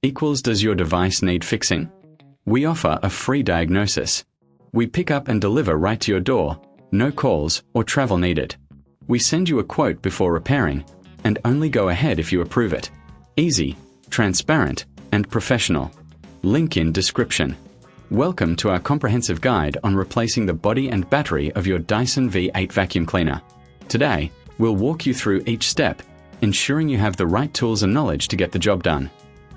equals does your device need fixing? We offer a free diagnosis. We pick up and deliver right to your door, no calls or travel needed. We send you a quote before repairing, and only go ahead if you approve it. Easy, transparent, and professional. Link in description. Welcome to our comprehensive guide on replacing the body and battery of your Dyson V8 vacuum cleaner. Today, we'll walk you through each step, ensuring you have the right tools and knowledge to get the job done.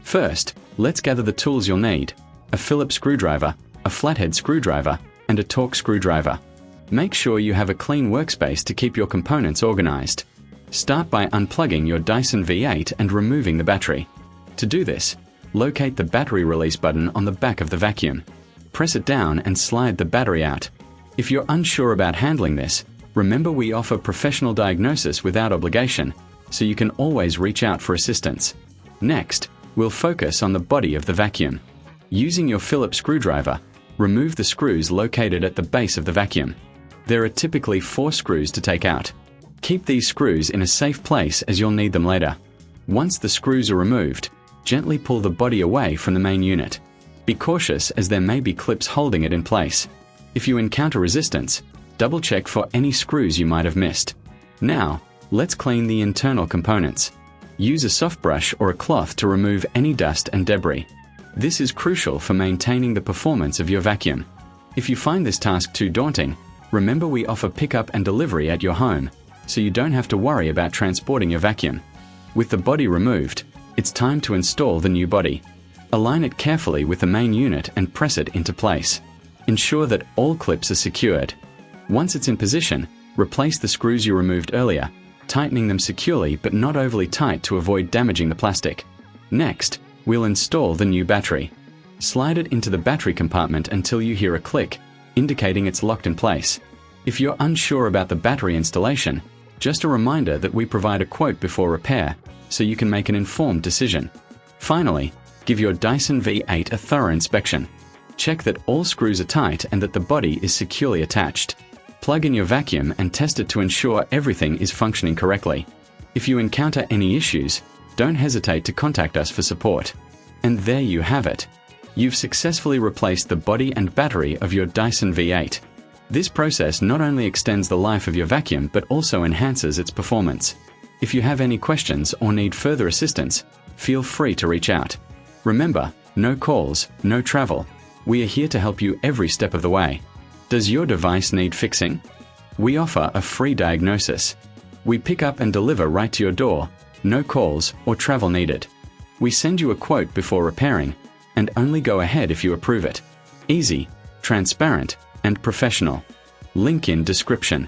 First, let's gather the tools you'll need: a Phillips screwdriver, a flathead screwdriver, and a Torx screwdriver. Make sure you have a clean workspace to keep your components organized. Start by unplugging your Dyson V8 and removing the battery. To do this, locate the battery release button on the back of the vacuum. Press it down and slide the battery out. If you're unsure about handling this, remember we offer professional diagnosis without obligation, so you can always reach out for assistance. Next, we'll focus on the body of the vacuum. Using your Phillips screwdriver, remove the screws located at the base of the vacuum. There are typically 4 screws to take out. Keep these screws in a safe place as you'll need them later. Once the screws are removed, gently pull the body away from the main unit. Be cautious as there may be clips holding it in place. If you encounter resistance, double check for any screws you might have missed. Now, let's clean the internal components. Use a soft brush or a cloth to remove any dust and debris. This is crucial for maintaining the performance of your vacuum. If you find this task too daunting, remember we offer pickup and delivery at your home, so you don't have to worry about transporting your vacuum. With the body removed, it's time to install the new body. Align it carefully with the main unit and press it into place. Ensure that all clips are secured. Once it's in position, replace the screws you removed earlier, tightening them securely but not overly tight to avoid damaging the plastic. Next, we'll install the new battery. Slide it into the battery compartment until you hear a click, indicating it's locked in place. If you're unsure about the battery installation, just a reminder that we provide a quote before repair, so you can make an informed decision. Finally, give your Dyson V8 a thorough inspection. Check that all screws are tight and that the body is securely attached. Plug in your vacuum and test it to ensure everything is functioning correctly. If you encounter any issues, don't hesitate to contact us for support. And there you have it. You've successfully replaced the body and battery of your Dyson V8. This process not only extends the life of your vacuum but also enhances its performance. If you have any questions or need further assistance, feel free to reach out. Remember, no calls, no travel. We are here to help you every step of the way. Does your device need fixing? We offer a free diagnosis. We pick up and deliver right to your door, no calls or travel needed. We send you a quote before repairing, and only go ahead if you approve it. Easy, transparent, and professional. Link in description.